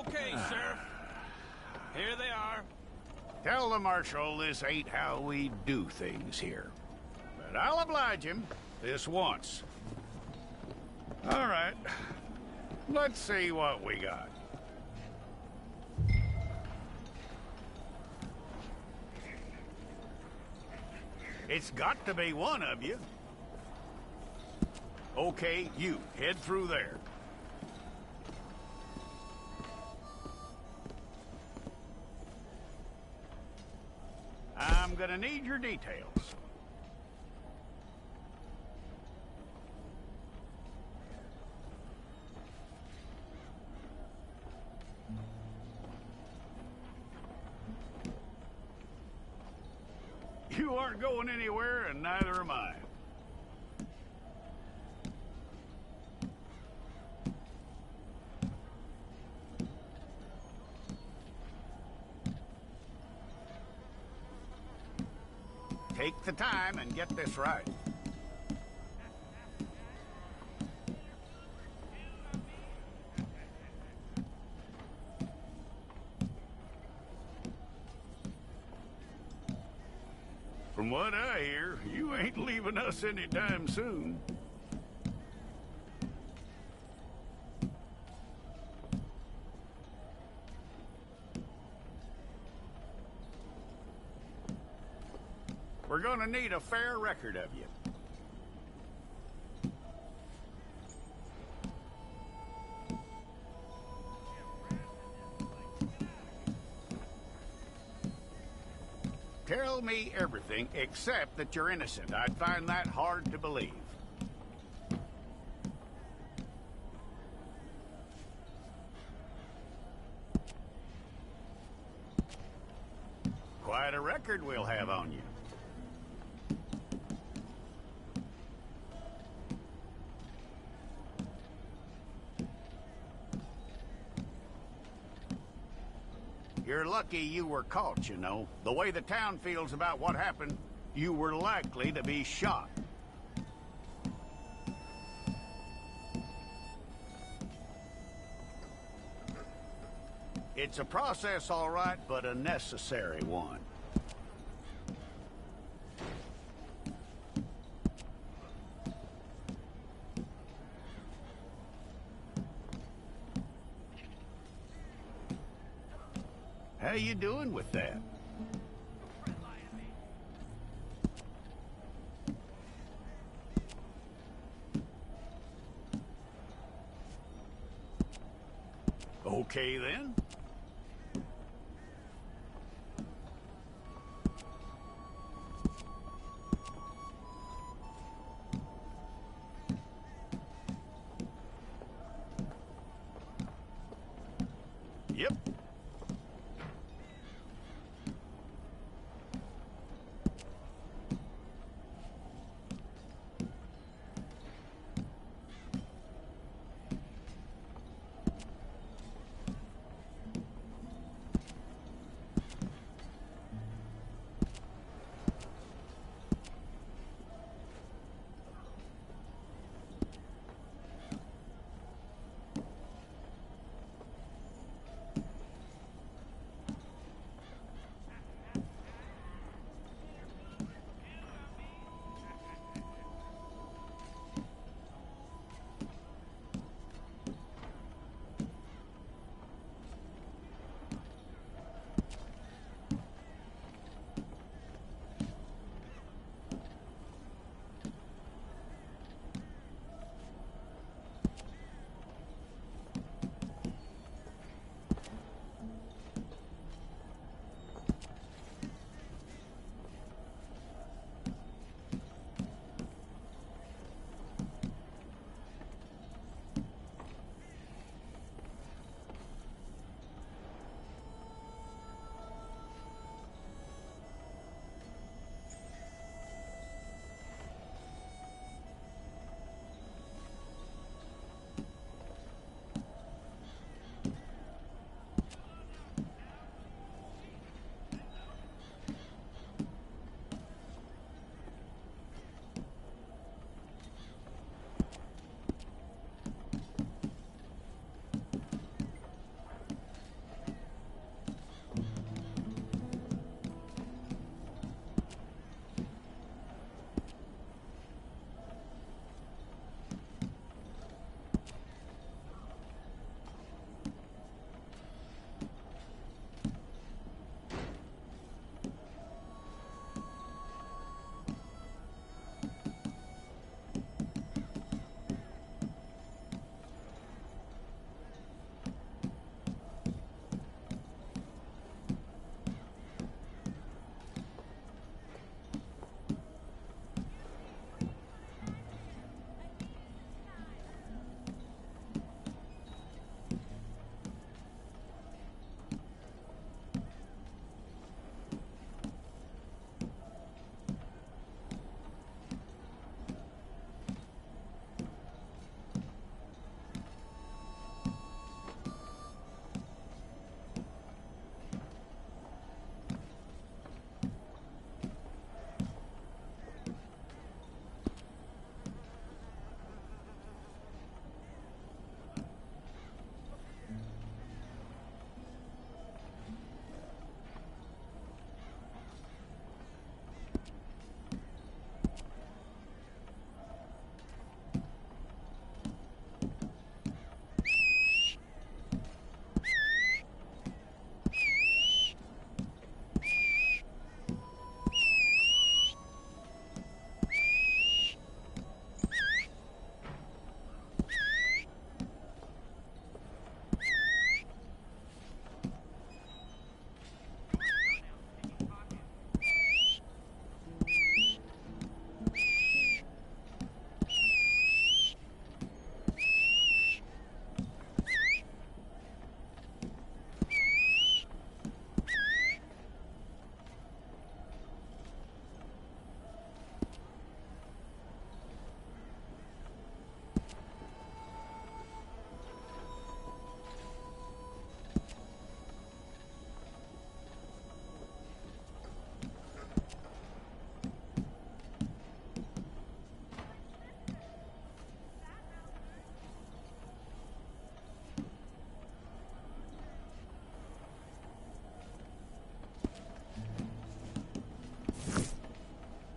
Okay, Sheriff. Here they are. Tell the Marshal this ain't how we do things here. But I'll oblige him this once. All right. Let's see what we got. It's got to be one of you. Okay, you, head through there. I'm gonna need your details. You aren't going anywhere, and neither am I. Take the time and get this right. From what I hear, you ain't leaving us anytime soon. We're gonna need a fair record of you. Tell me everything except that you're innocent. I'd find that hard to believe. Quite a record we'll have on you. You're lucky you were caught, you know. The way the town feels about what happened, you were likely to be shot. It's a process, all right, but a necessary one. How you doing with that? Okay, then. Yep.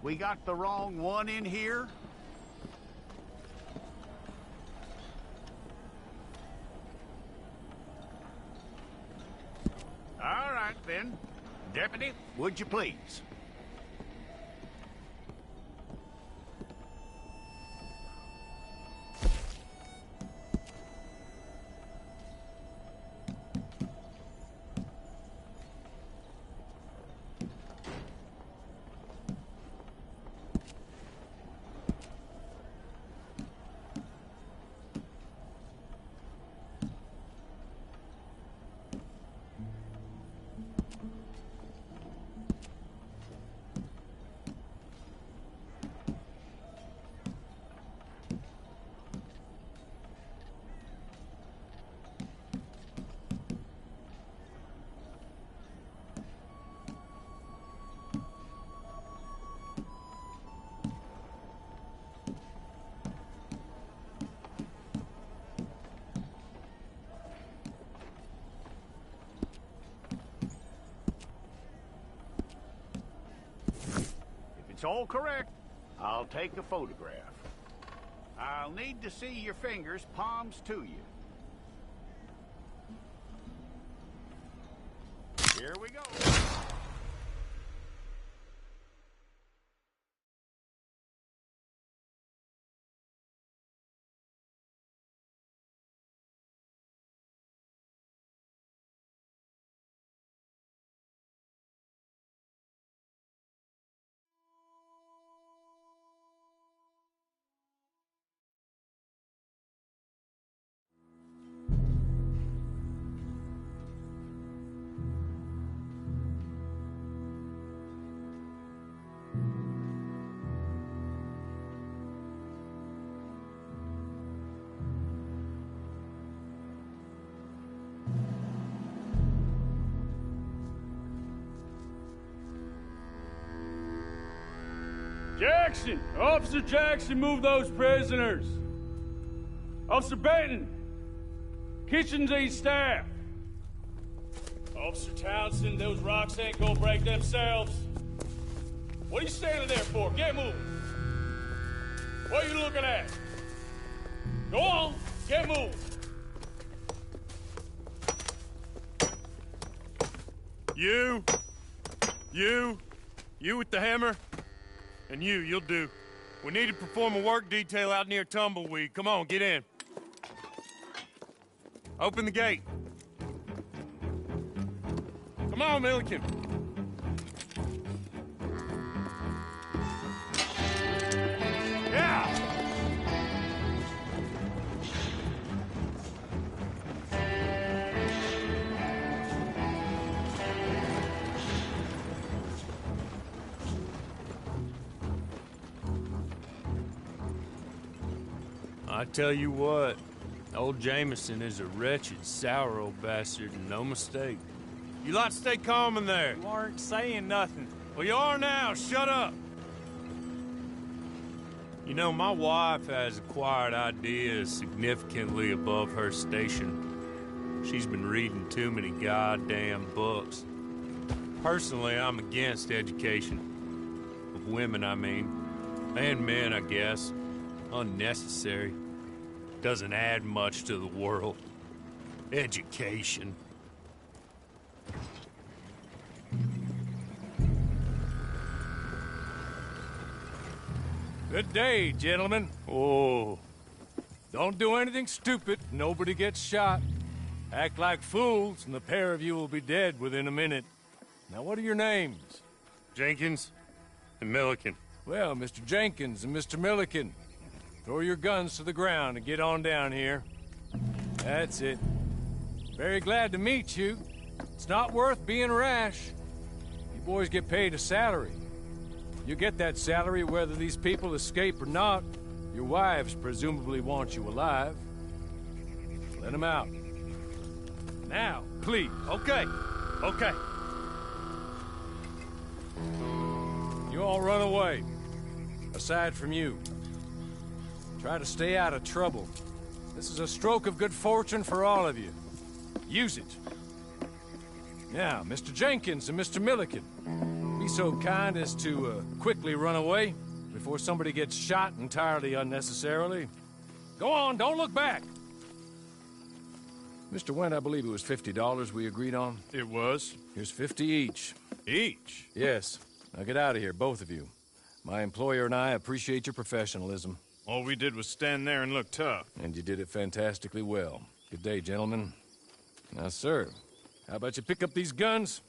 We got the wrong one in here? All right, then. Deputy, would you please? It's all correct. I'll take a photograph. I'll need to see your fingers, palms to you. Here we go. Jackson! Officer Jackson, move those prisoners! Officer Benton! Kitchens ain't staff! Officer Townsend, those rocks ain't gonna break themselves. What are you standing there for? Get moving! What are you looking at? Go on, get moving! You with the hammer? And you'll do. We need to perform a work detail out near Tumbleweed. Come on, get in. Open the gate. Come on, Milliken. Yeah! I tell you what, old Jameson is a wretched, sour old bastard, and no mistake. You lot stay calm in there. You aren't saying nothing. Well, you are now. Shut up. You know, my wife has acquired ideas significantly above her station. She's been reading too many goddamn books. Personally, I'm against education. Of women, I mean. And men, I guess. Unnecessary. Doesn't add much to the world. Education. Good day, gentlemen. Oh. Don't do anything stupid. Nobody gets shot. Act like fools, and the pair of you will be dead within a minute. Now, what are your names? Jenkins and Milliken. Well, Mr. Jenkins and Mr. Milliken, throw your guns to the ground and get on down here. That's it. Very glad to meet you. It's not worth being rash. You boys get paid a salary. You get that salary whether these people escape or not. Your wives presumably want you alive. Let them out. Now, please. Okay. You all run away. Aside from you. Try to stay out of trouble. This is a stroke of good fortune for all of you. Use it. Now, Mr. Jenkins and Mr. Milliken, be so kind as to quickly run away before somebody gets shot entirely unnecessarily? Go on, don't look back! Mr. Wendt, I believe it was $50 we agreed on. It was? Here's 50 each. Each? Yes. Now get out of here, both of you. My employer and I appreciate your professionalism. All we did was stand there and look tough. And you did it fantastically well. Good day, gentlemen. Now, sir, how about you pick up these guns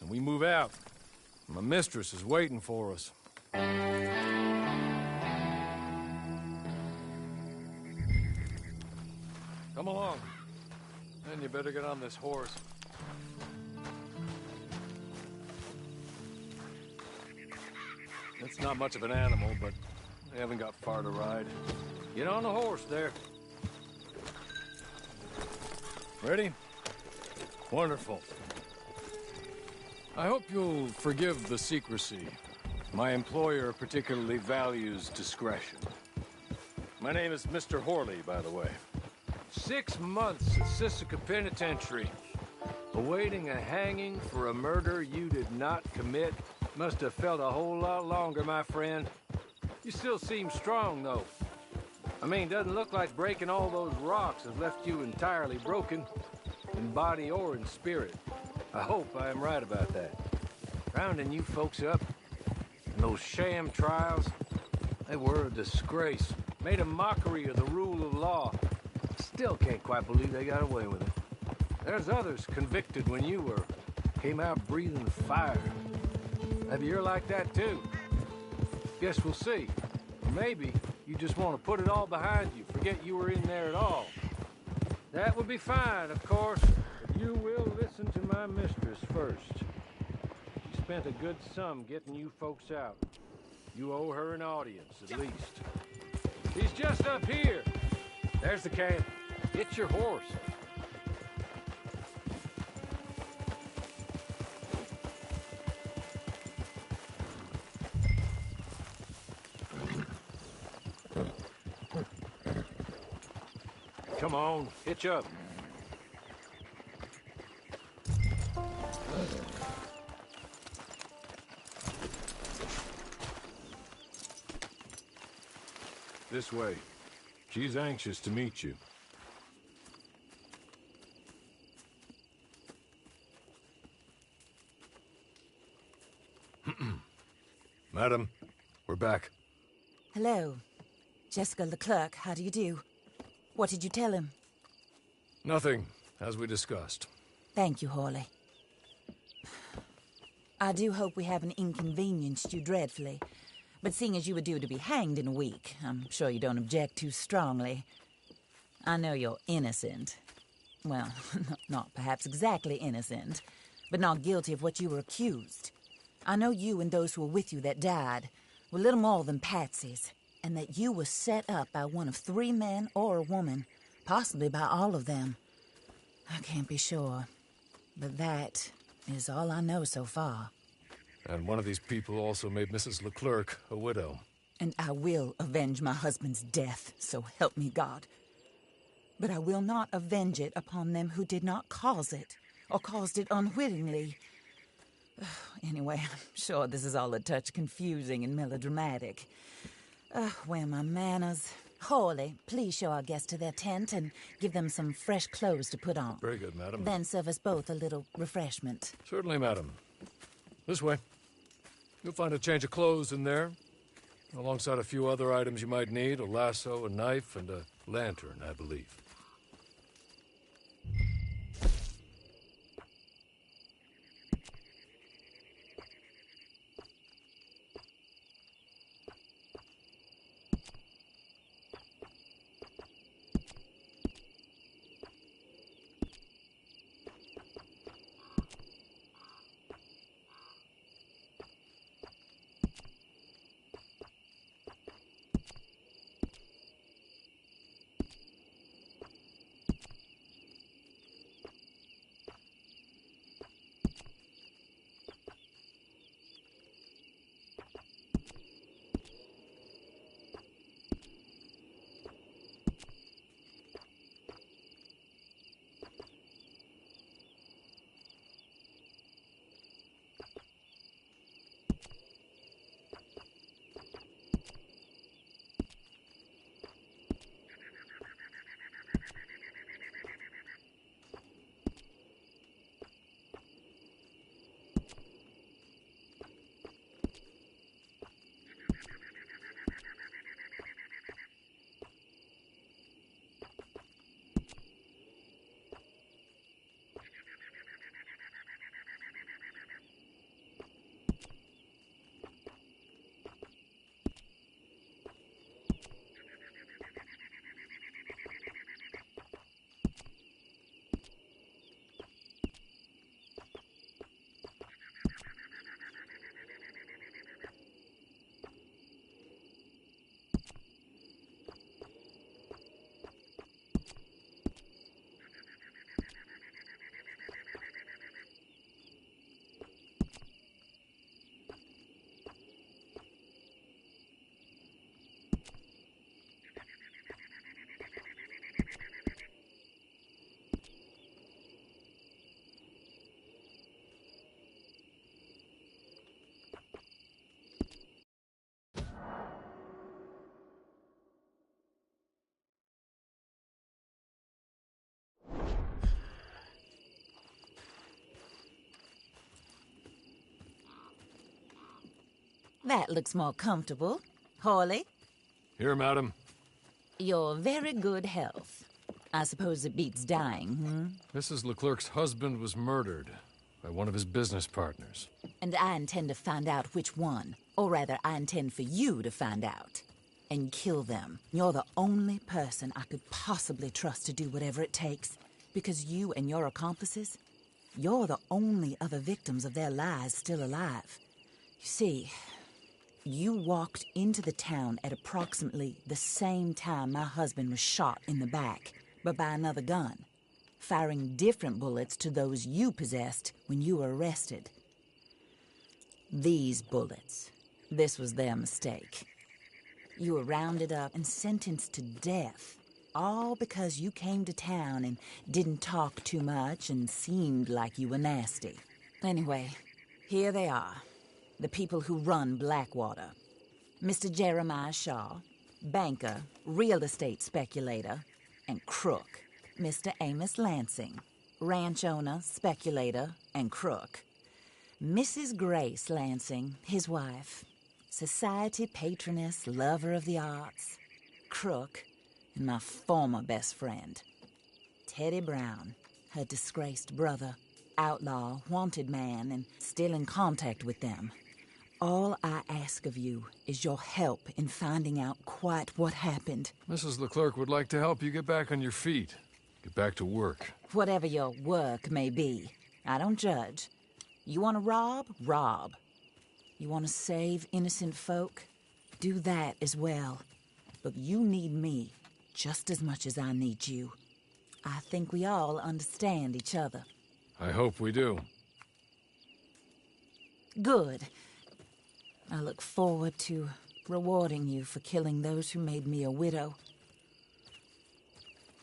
and we move out? My mistress is waiting for us. Come along. And you better get on this horse. It's not much of an animal, but they haven't got far to ride. Get on the horse there. Ready? Wonderful. I hope you'll forgive the secrecy. My employer particularly values discretion. My name is Mr. Horley, by the way. 6 months at Sisika Penitentiary, awaiting a hanging for a murder you did not commit. Must have felt a whole lot longer, my friend. You still seem strong, though. I mean, doesn't look like breaking all those rocks has left you entirely broken, in body or in spirit. I hope I am right about that. Rounding you folks up, and those sham trials, they were a disgrace. Made a mockery of the rule of law. Still can't quite believe they got away with it. There's others convicted when you were. Came out breathing fire. Maybe you're like that too. Guess we'll see. Or maybe you just want to put it all behind you, forget you were in there at all. That would be fine, of course, but you will listen to my mistress first. She spent a good sum getting you folks out. You owe her an audience, at least. He's just up here. There's the camp. Get your horse. Come on, hitch up. This way. She's anxious to meet you. Madam, we're back. Hello. Jessica Leclerc, how do you do? What did you tell him? Nothing, as we discussed. Thank you, Horley. I do hope we haven't inconvenienced you dreadfully. But seeing as you were due to be hanged in a week, I'm sure you don't object too strongly. I know you're innocent. Well, not perhaps exactly innocent, but not guilty of what you were accused. I know you and those who were with you that died were little more than patsies, and that you were set up by one of 3 men or a woman, possibly by all of them. I can't be sure, but that is all I know so far. And one of these people also made Mrs. Leclerc a widow. And I will avenge my husband's death, so help me God. But I will not avenge it upon them who did not cause it, or caused it unwittingly. Anyway, I'm sure this is all a touch confusing and melodramatic. Where are my manners? Horley, please show our guests to their tent and give them some fresh clothes to put on. Very good, madam. Then serve us both a little refreshment. Certainly, madam. This way. You'll find a change of clothes in there, alongside a few other items you might need, a lasso, a knife, and a lantern, I believe. That looks more comfortable. Hawley, Here, madam. your very good health. I suppose it beats dying, Mrs. Leclerc's husband was murdered by one of his business partners. And I intend to find out which one. Or rather, I intend for you to find out. And kill them. You're the only person I could possibly trust to do whatever it takes. Because you and your accomplices, you're the only other victims of their lies still alive. You see, you walked into the town at approximately the same time my husband was shot in the back, but by another gun, firing different bullets to those you possessed when you were arrested. These bullets, this was their mistake. You were rounded up and sentenced to death, all because you came to town and didn't talk too much and seemed like you were nasty. Anyway, here they are, the people who run Blackwater. Mr. Jeremiah Shaw, banker, real estate speculator, and crook. Mr. Amos Lansing, ranch owner, speculator, and crook. Mrs. Grace Lansing, his wife, society patroness, lover of the arts, crook, and my former best friend. Teddy Brown, her disgraced brother, outlaw, wanted man, and still in contact with them. All I ask of you is your help in finding out quite what happened. Mrs. Leclerc would like to help you get back on your feet. Get back to work. Whatever your work may be, I don't judge. You want to rob? Rob. You want to save innocent folk? Do that as well. But you need me just as much as I need you. I think we all understand each other. I hope we do. Good. I look forward to rewarding you for killing those who made me a widow.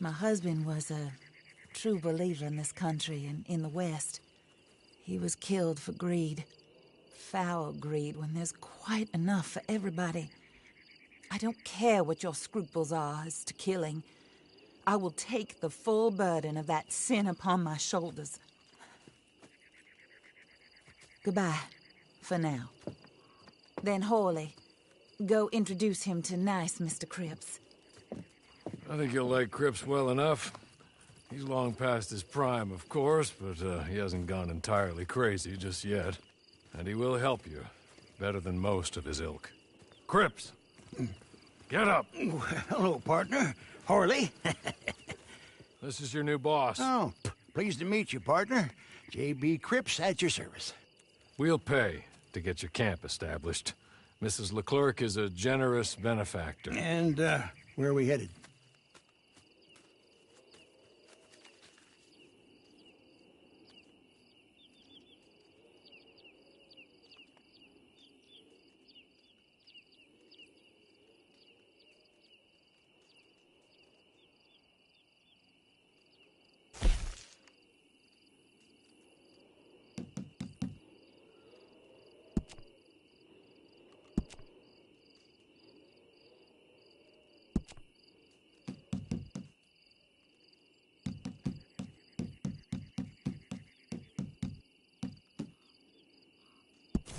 My husband was a true believer in this country and in the West. He was killed for greed. Foul greed when there's quite enough for everybody. I don't care what your scruples are as to killing. I will take the full burden of that sin upon my shoulders. Goodbye, for now. Then Hawley, go introduce him to nice Mr. Cripps. I think you'll like Cripps well enough. He's long past his prime, of course, but he hasn't gone entirely crazy just yet. And he will help you, better than most of his ilk. Cripps! Get up! Hello, partner. Hawley. This is your new boss. Oh, pleased to meet you, partner. J.B. Cripps at your service. We'll pay to get your camp established. Mrs. Leclerc is a generous benefactor. And, where are we headed?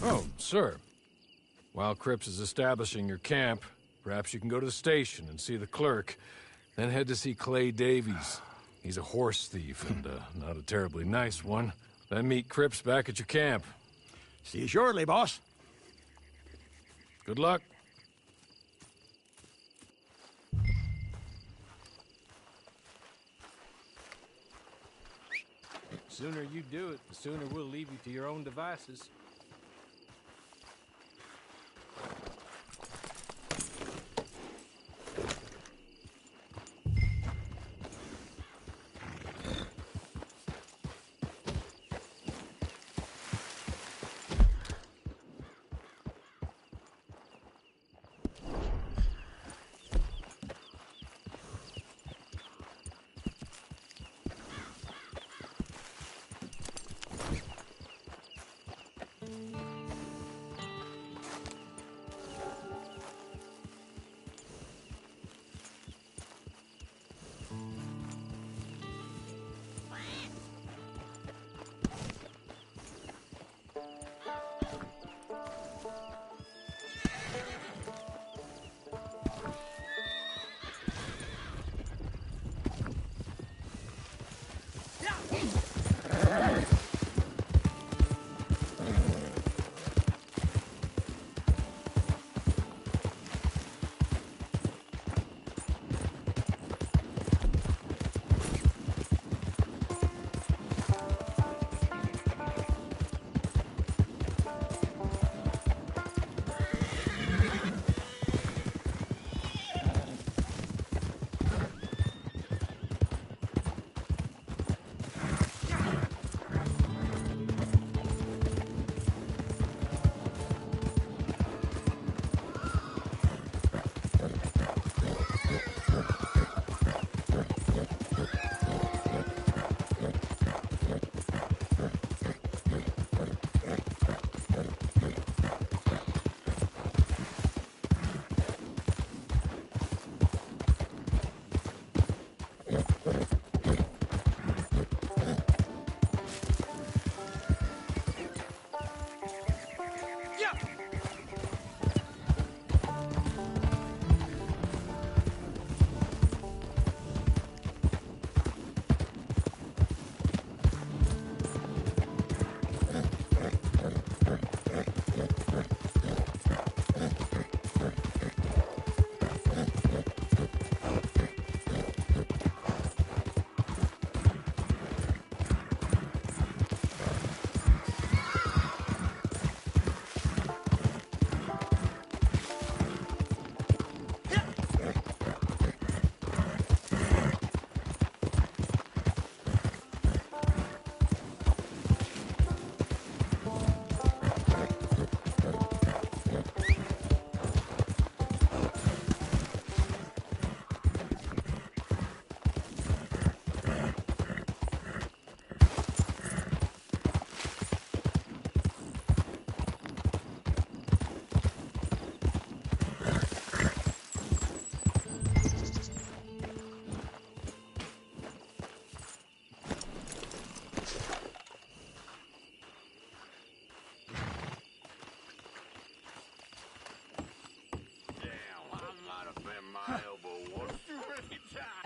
Oh, sir. While Cripps is establishing your camp, perhaps you can go to the station and see the clerk, then head to see Clay Davies. He's a horse thief and not a terribly nice one. Then meet Cripps back at your camp. See you shortly, boss. Good luck. The sooner you do it, the sooner we'll leave you to your own devices.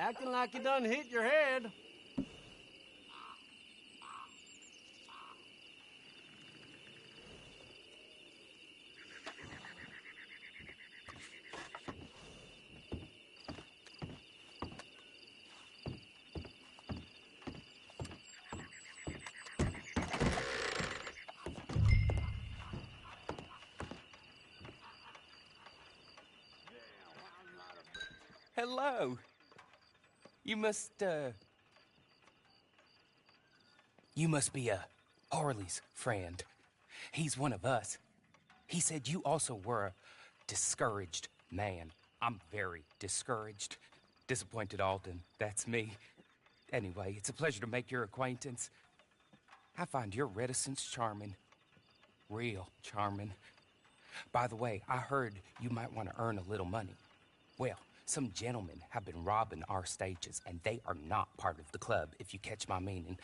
Acting like you done hit your head. Hello. You must be Harley's friend. He's one of us. He said you also were a discouraged man. I'm very discouraged. Disappointed Alden, that's me. Anyway, it's a pleasure to make your acquaintance. I find your reticence charming. Real charming. By the way, I heard you might want to earn a little money. Well, some gentlemen have been robbing our stages, and they are not part of the club, if you catch my meaning.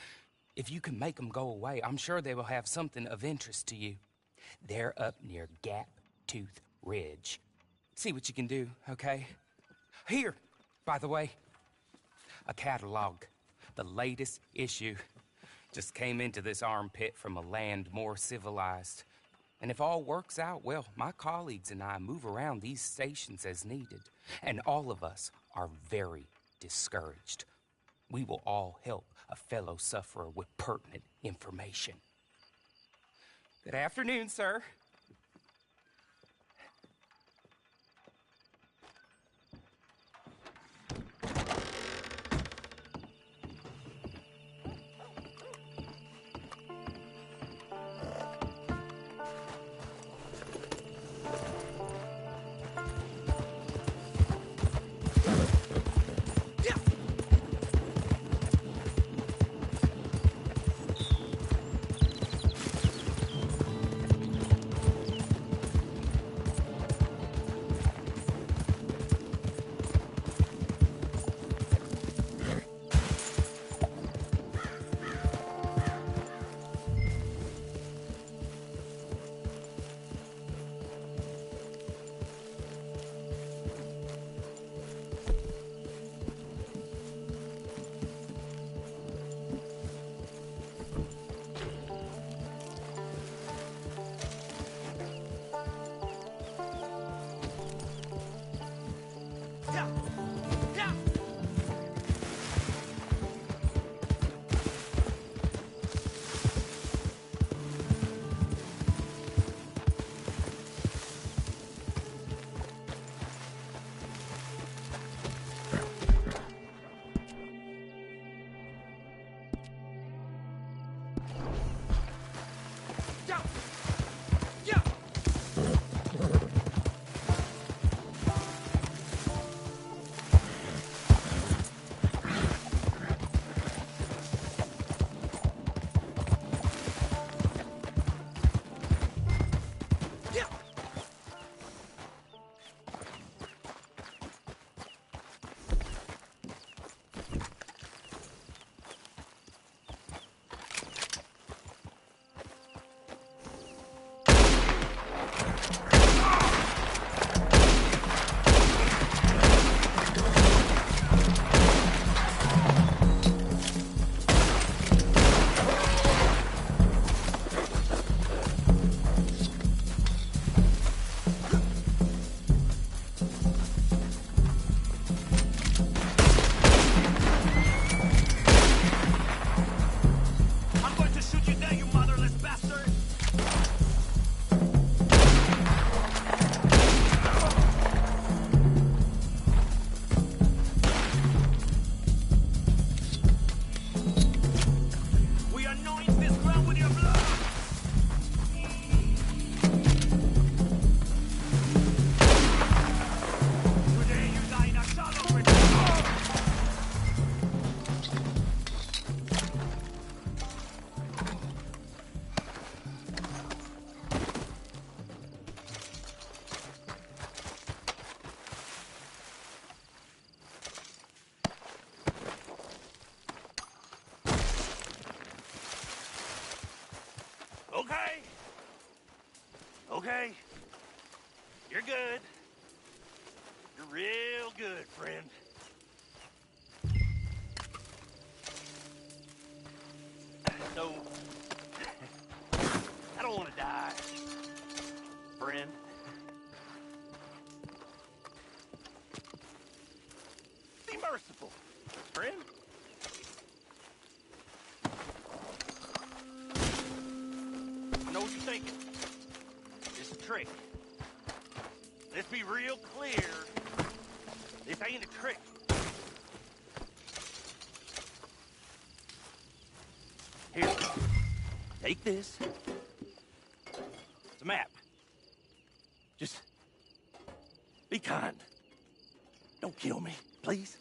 If you can make them go away, I'm sure they will have something of interest to you. They're up near Gap Tooth Ridge. See what you can do, okay? Here, by the way, a catalog. The latest issue. Just came into this armpit from a land more civilized. And if all works out, well, my colleagues and I move around these stations as needed. And all of us are very discouraged. We will all help a fellow sufferer with pertinent information. Good afternoon, sir. Okay. Okay. You're good. You're real good, friend. So, I don't want to die, friend. Be merciful, friend. I know what you're thinking. It's a trick. Let's be real clear. This ain't a trick. Here, take this. It's a map. Just be kind. Don't kill me, please.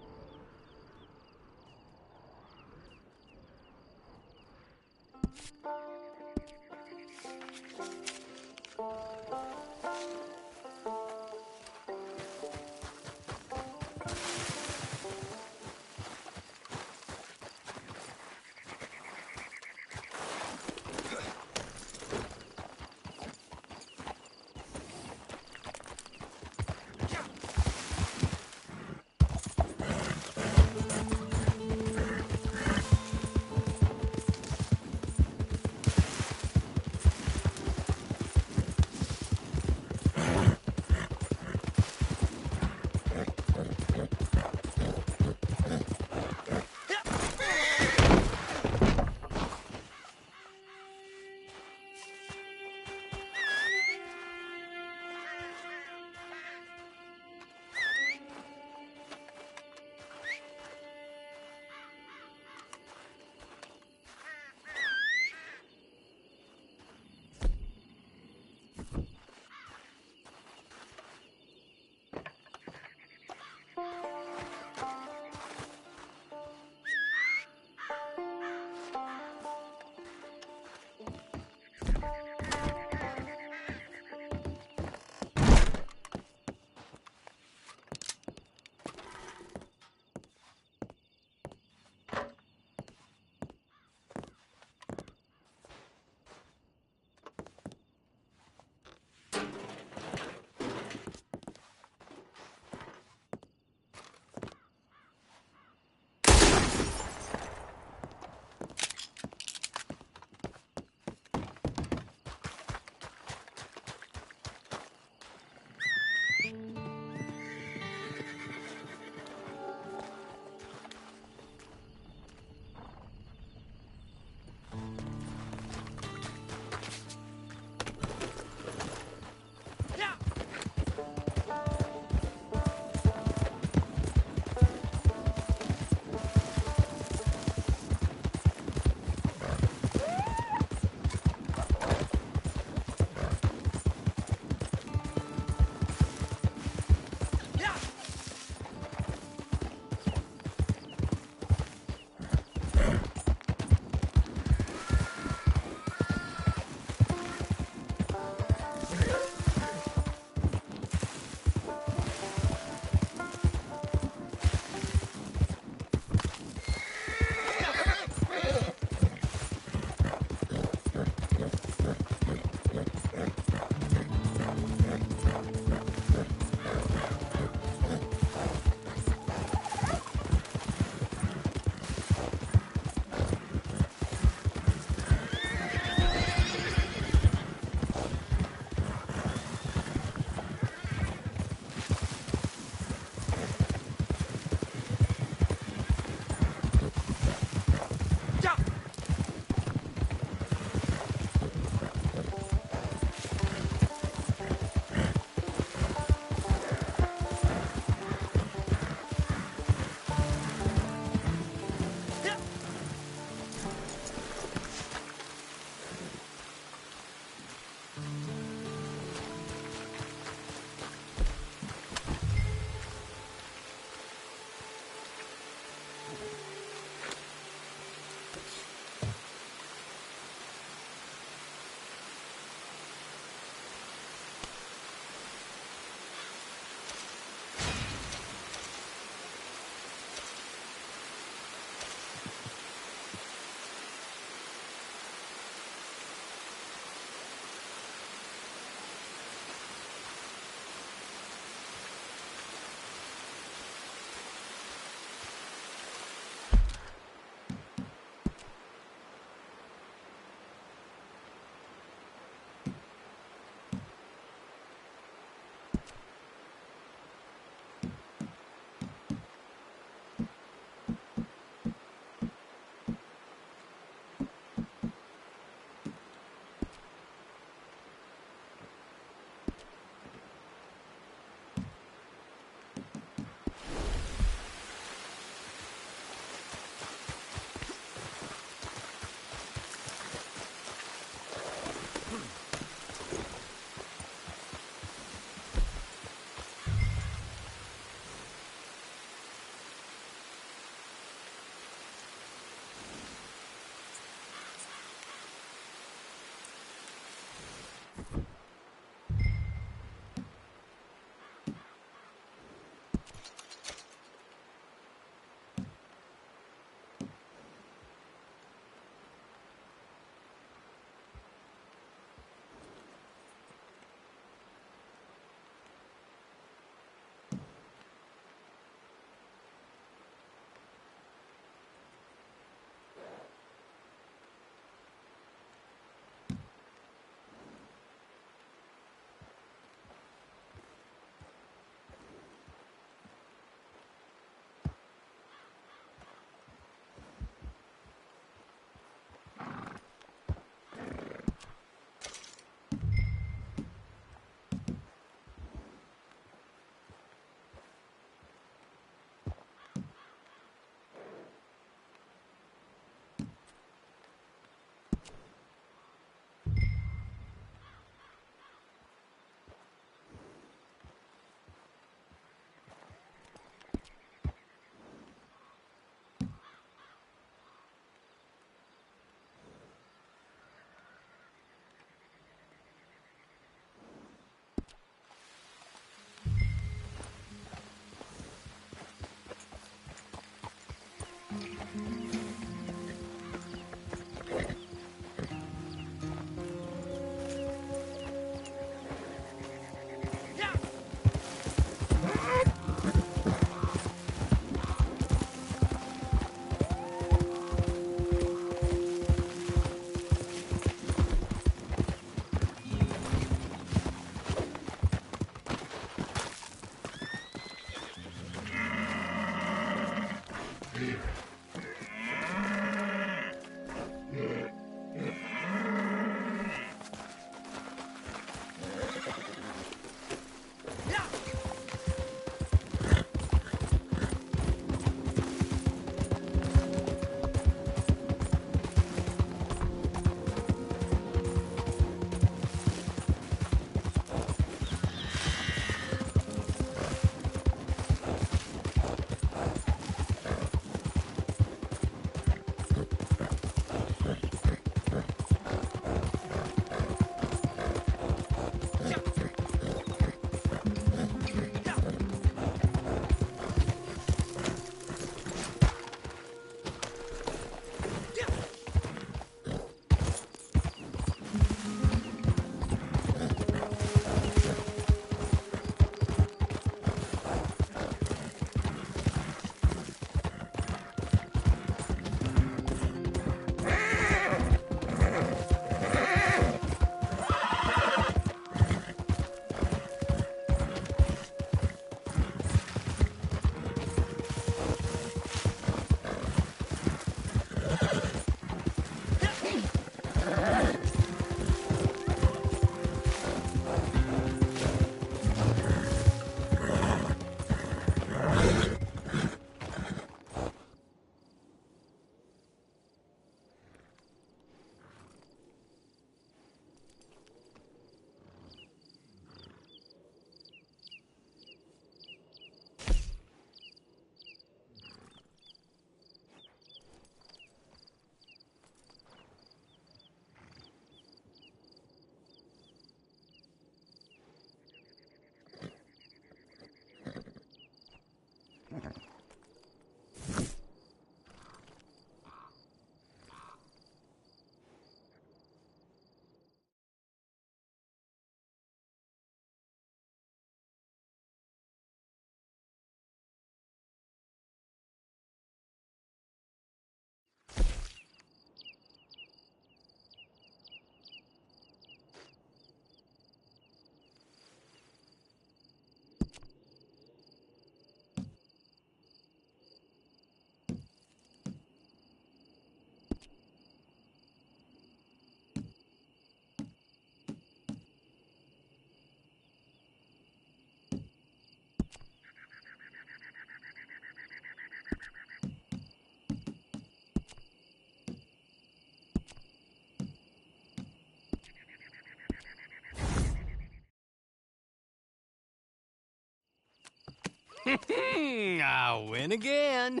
I win again.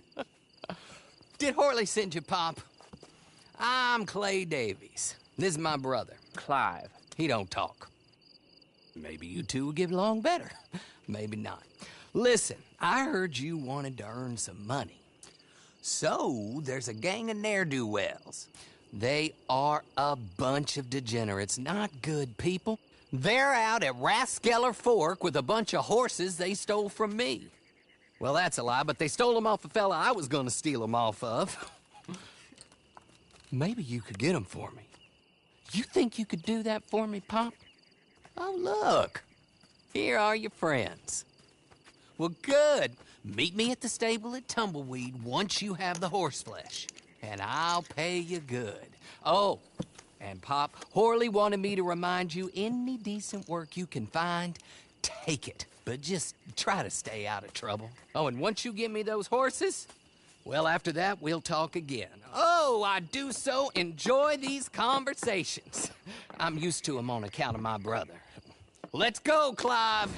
Did Horley send you, Pop? I'm Clay Davies. This is my brother, Clive. He don't talk. Maybe you two will get along better. Maybe not. Listen, I heard you wanted to earn some money. So, there's a gang of ne'er-do-wells. They are a bunch of degenerates, not good people. They're out at Raskeller Fork with a bunch of horses they stole from me. Well, that's a lie, but they stole them off a fella I was gonna steal them off of. Maybe you could get them for me. You think you could do that for me, Pop? Oh, look. Here are your friends. Well, good. Meet me at the stable at Tumbleweed once you have the horse flesh, and I'll pay you good. Oh, and Pop, Horley wanted me to remind you, any decent work you can find, take it. But just try to stay out of trouble. Oh, and once you give me those horses, well, after that, we'll talk again. Oh, I do so enjoy these conversations. I'm used to them on account of my brother. Let's go, Clive.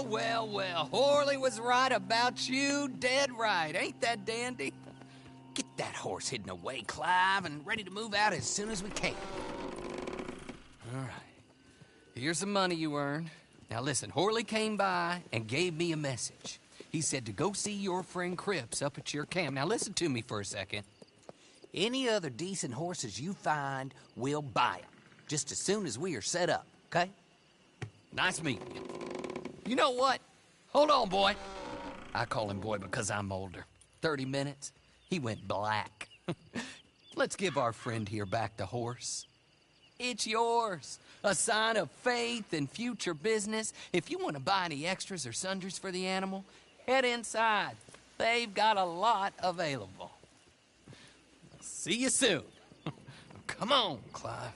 Well, well, well. Horley was right about you. Dead right. Ain't that dandy? Get that horse hidden away, Clive, and ready to move out as soon as we can. All right. Here's the money you earned. Now listen, Horley came by and gave me a message. He said to go see your friend Cripps up at your camp. Now listen to me for a second. Any other decent horses you find, we'll buy them. Just as soon as we are set up, okay? Nice meeting you. You know what? Hold on, boy. I call him boy because I'm older. 30 minutes, he went black. Let's give our friend here back the horse. It's yours. A sign of faith and future business. If you want to buy any extras or sundries for the animal, head inside. They've got a lot available. See you soon. Come on, Clive.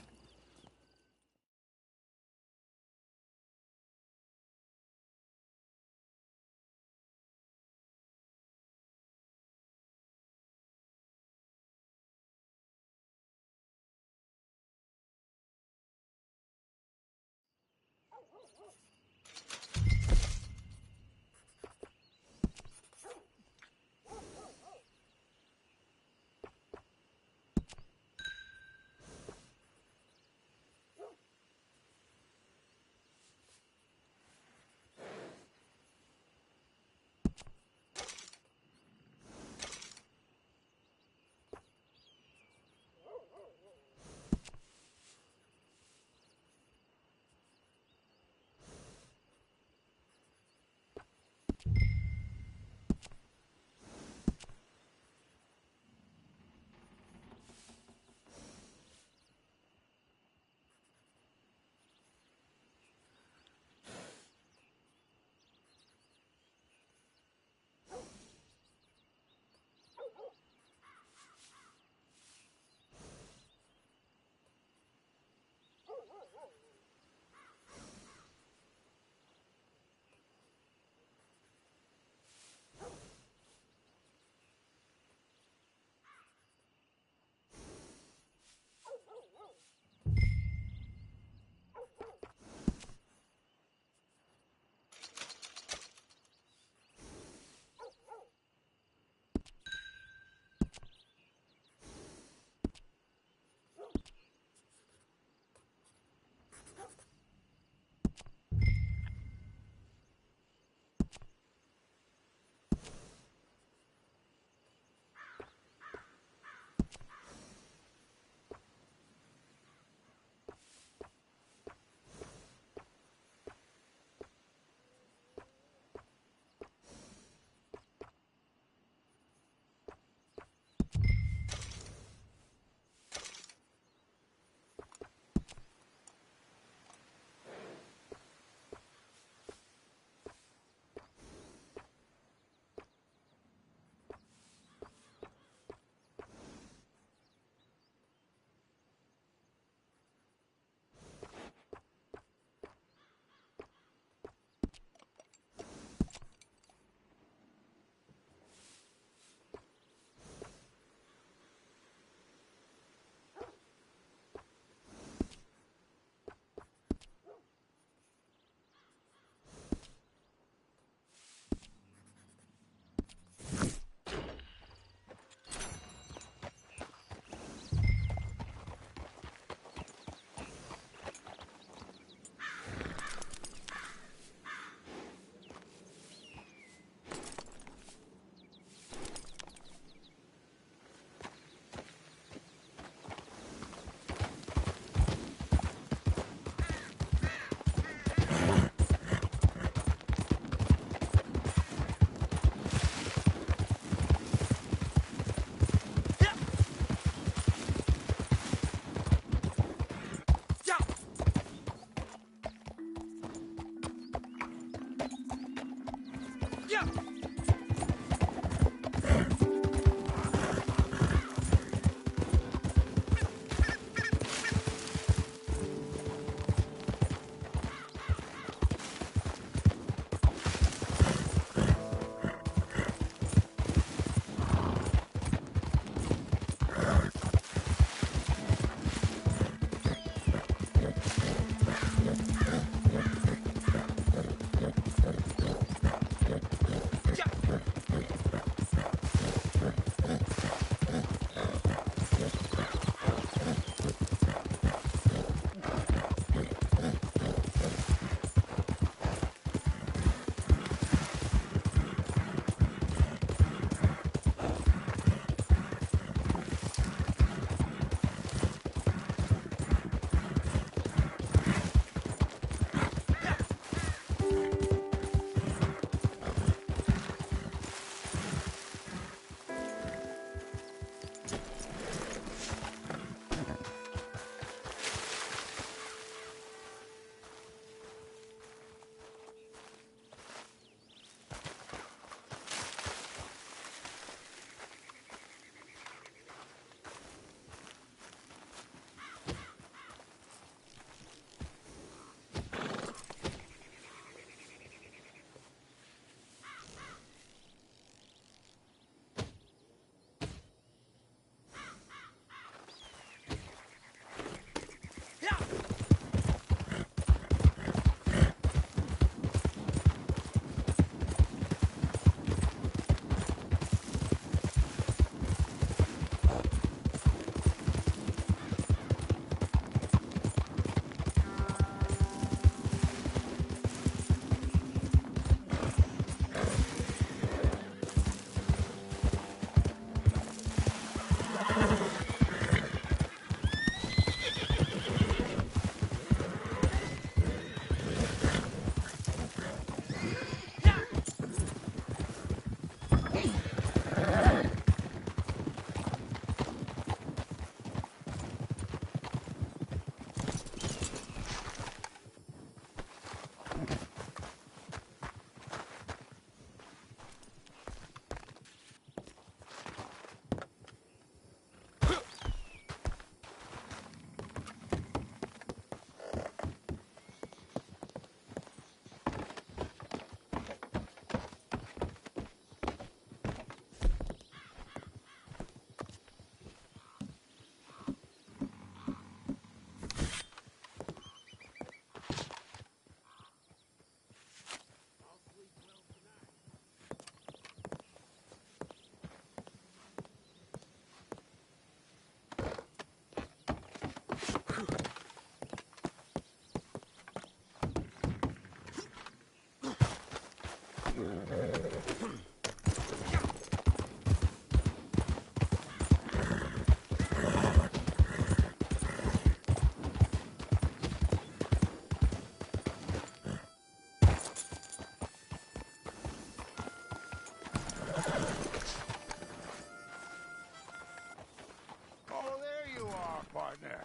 Oh, there you are, partner.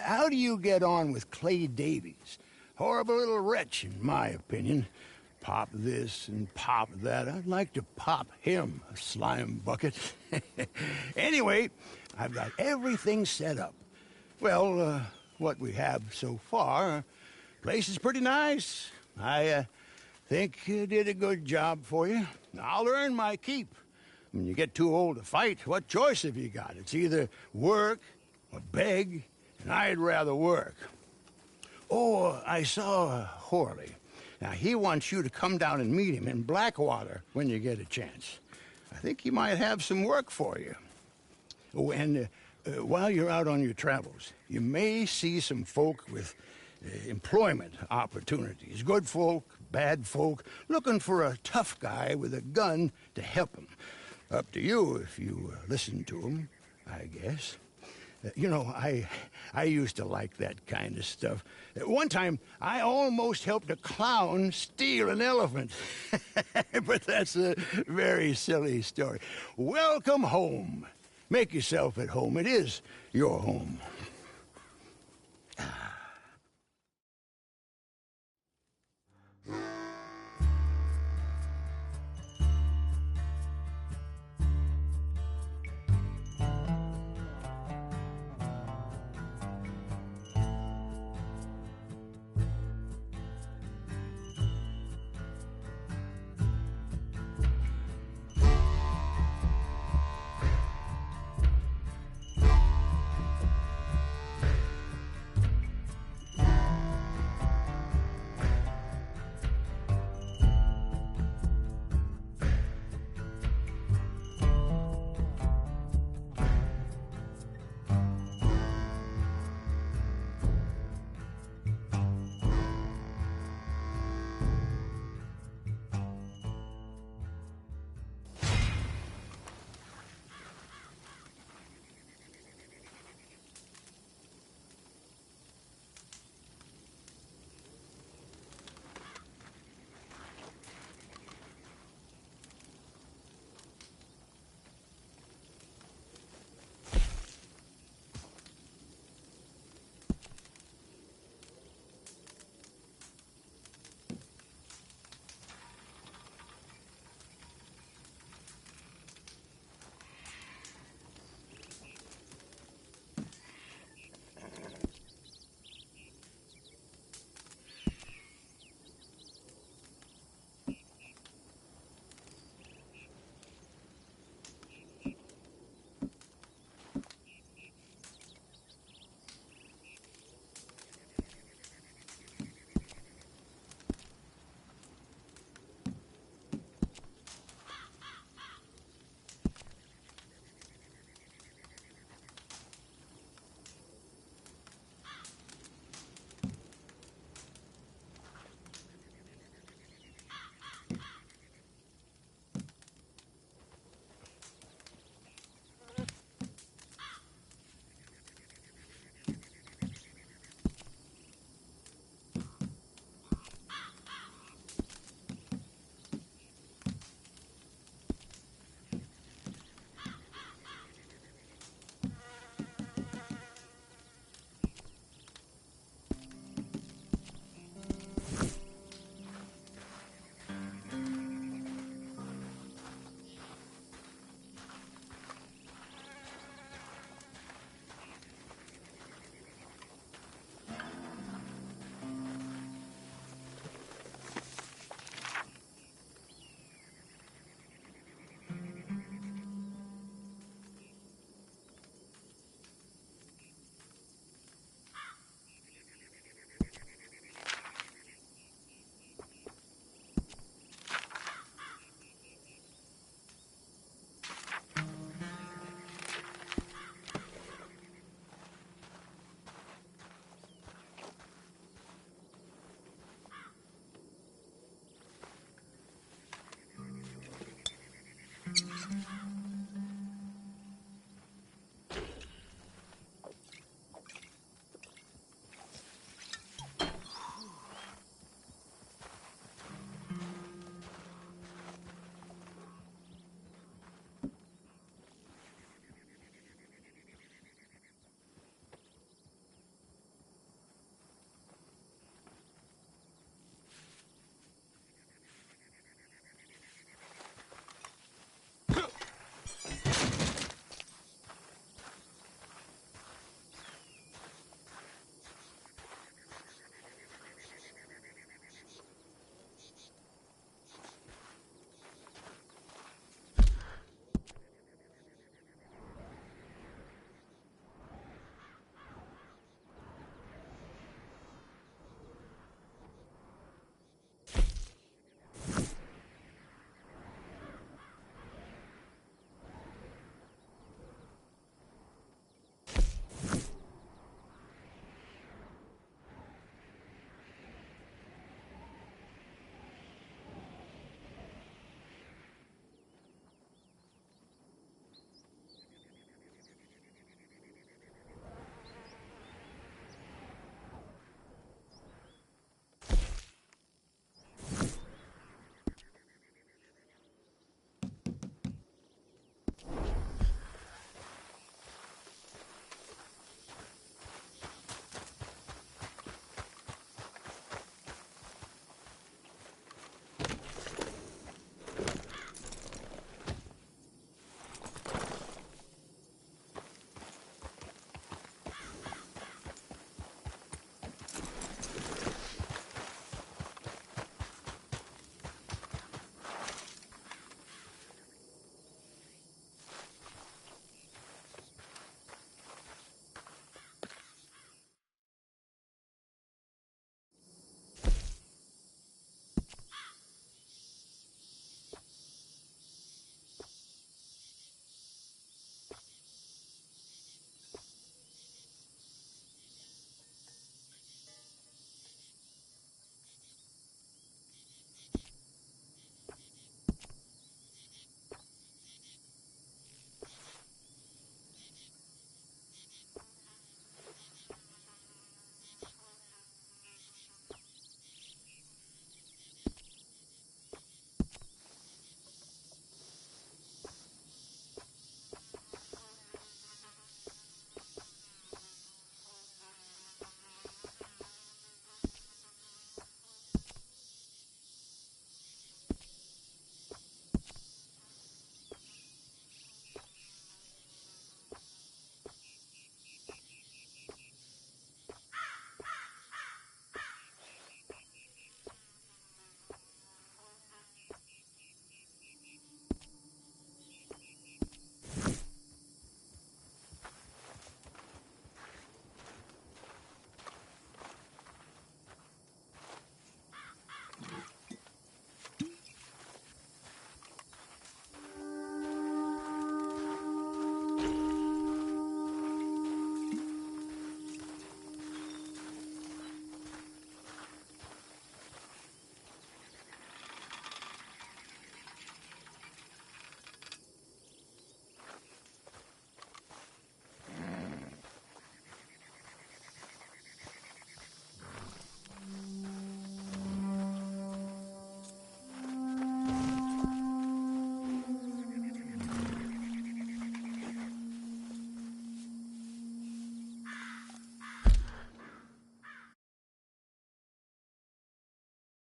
How do you get on with Clay Davies? Horrible little wretch, in my opinion. Pop this and pop that. I'd like to pop him, a slime bucket. Anyway, I've got everything set up. Well, what we have so far, place is pretty nice. I think you did a good job for you. I'll earn my keep. When you get too old to fight, what choice have you got? It's either work or beg, and I'd rather work. Oh, I saw Horley. Now, he wants you to come down and meet him in Blackwater when you get a chance. I think he might have some work for you. Oh, and while you're out on your travels, you may see some folk with employment opportunities. Good folk, bad folk, looking for a tough guy with a gun to help them. Up to you if you listen to them, I guess. You know, I used to like that kind of stuff. One time, I almost helped a clown steal an elephant. But that's a very silly story. Welcome home. Make yourself at home. It is your home.